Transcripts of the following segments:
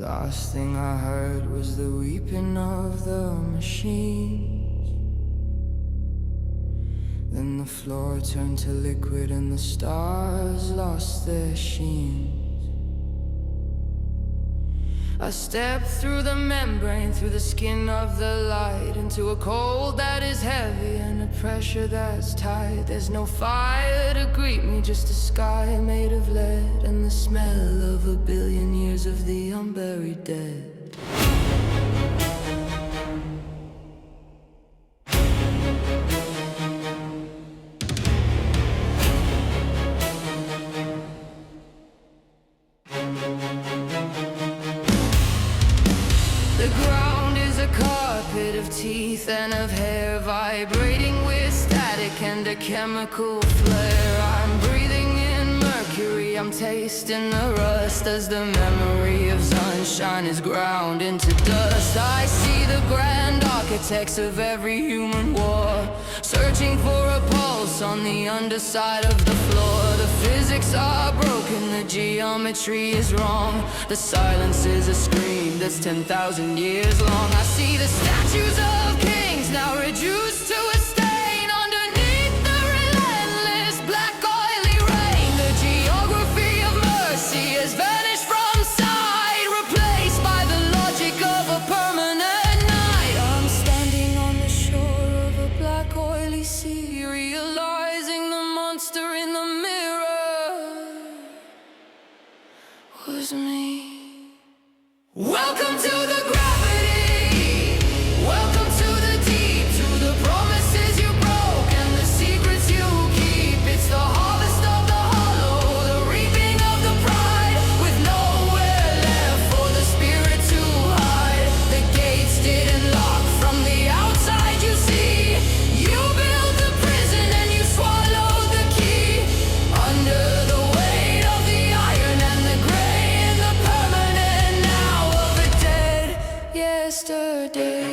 last thing I heard was the weeping of the machines. Then the floor turned to liquid and the stars lost their sheen. I stepped through the membrane, through the skin of the light, into a cold that is heavy and a pressure that's tight. There's no fire to greet me, just a sky made of lead and the smell of a billion years of the unburied dead. The ground is a carpet of teeth and of hair, vibrating with static and a chemical flare. I'm breathing in mercury, I'm tasting the rust as the memory of sunshine is ground into dust. I see the grand architects of every human war, searching for a pulse on the underside of the floor. The physics are broken, the geometry is wrong. The silence is a scream that's 10,000 years long. I see the statues of kings now reduced to a stain underneath the relentless black oily rain. The geography of mercy has vanished from sight, replaced by the logic of a permanent night. I'm standing on the shore of a black oily sea, realizing the monster in the mirror was me. Welcome to the gravity. Welcome to the deep, to the promises you broke and the secrets you keep. It's the harvest of the hollow, the reaping of the pride, with nowhere left for the spirit to hide. The gates didn't lock from the outside, you see. You built the prison and you swallowed the key. Under the weight of the iron and the gray and the permanent now of a dead yesterday.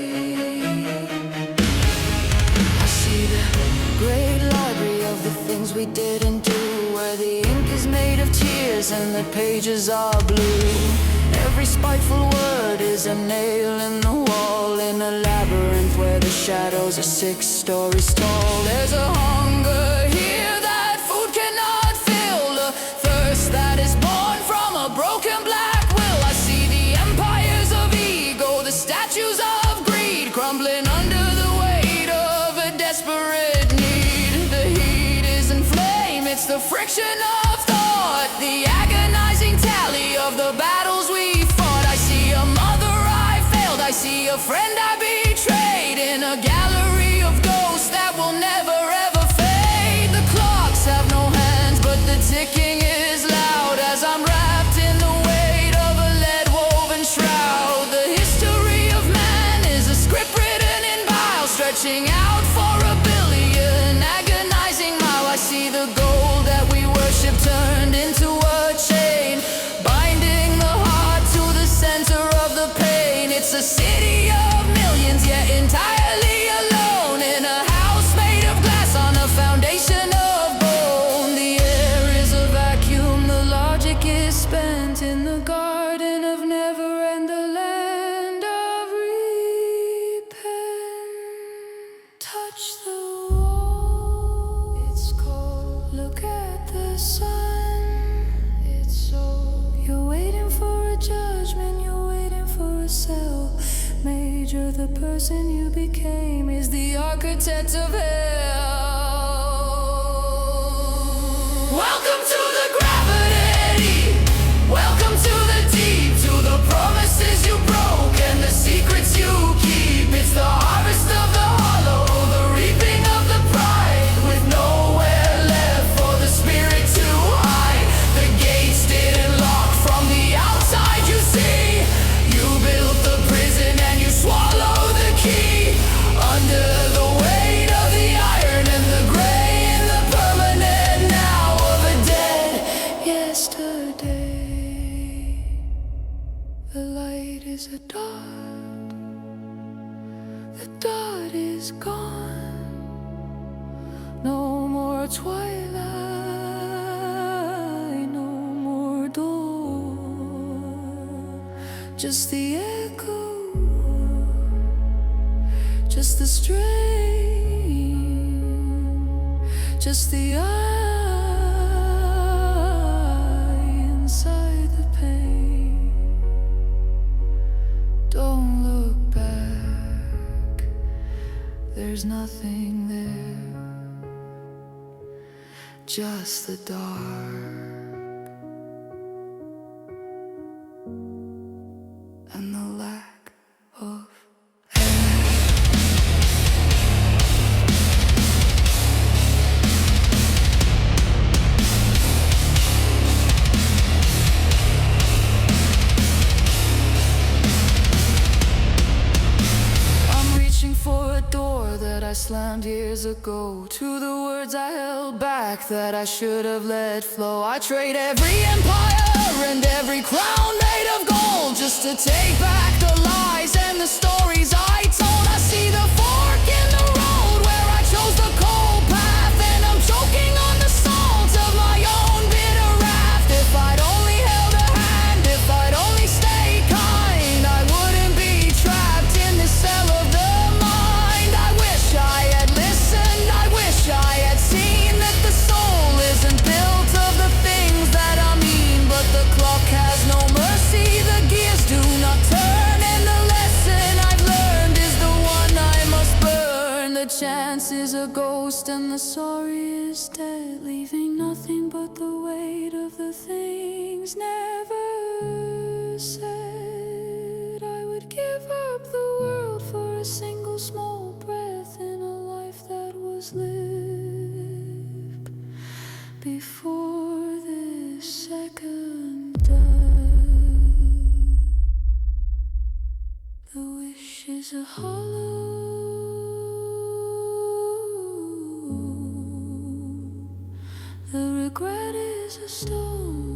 I see the great library of the things we didn't do, where the ink is made of tears and the pages are blue. Every spiteful word is a nail in the wall, in a labyrinth where the shadows are 6 stories tall. There's a hunger here that food cannot fill, a thirst that is born from a broken black will. I see the empires of ego, the statues of greed, crumbling under the weight of a desperate need. The heat isn't flame, it's the friction of thought, the agonizing tally of the battles we fought. I see a mother I failed, I see a friend I betrayed, in a gallery of ghosts that will never ever fade. The clocks have no hands, but the ticking is loud as I'm wrapped in the weight of a lead-woven shroud. The history of man is a script written in bile, stretching out for a billion agonizing mile. I see the gold that we worship turned into a chain, binding the heart to the center of the pain. It's a city of millions, yet entirely alone, in a house made of glass on a foundation of bone. The air is a vacuum, the logic is spent in the garden of never and the land of repent. Touch the wall, it's cold. Look at the sun, it's so. You're waiting for a judgment, you're waiting for a cell. Major, the person you became, is the architect of hell. Welcome to the gravity. Welcome to the deep, to the promises you broke and the secrets you keep. It's the harvest of the hollow, the reaping of the pride, with nowhere left for the spirit to hide. The gates didn't lock from the outside, you see. You built the prison and you swallowed the key. Under the weight of the iron and the gray and the permanent now of a dead yesterday. The light is a dot, the dot is gone. No more twilight, no more dawn. just the echo, just the strain, just the eye inside the pain. Don't look back, there's nothing there, just the dark and the lack of for a door that I slammed years ago, to the words I held back that I should have let flow. I trade every empire and every crown made of gold just to take back the lies and the stories I told. I see the fork in the road where I chose the cold path, and I'm choking on the salt of my own bitter wrath. If I'd only held a hand, if I'd only stayed kind, I wouldn't be trapped in this cell of the I had seen that the soul isn't built of the things that I mean, but the clock has no mercy, the gears do not turn, and the lesson I've learned is the one I must burn. The chance is a ghost and the sorry is dead, leaving nothing but the weight of the things never said. I would give up the world for a single small breath in a life that was lived before this second death. The wish is a hollow, the regret is a stone.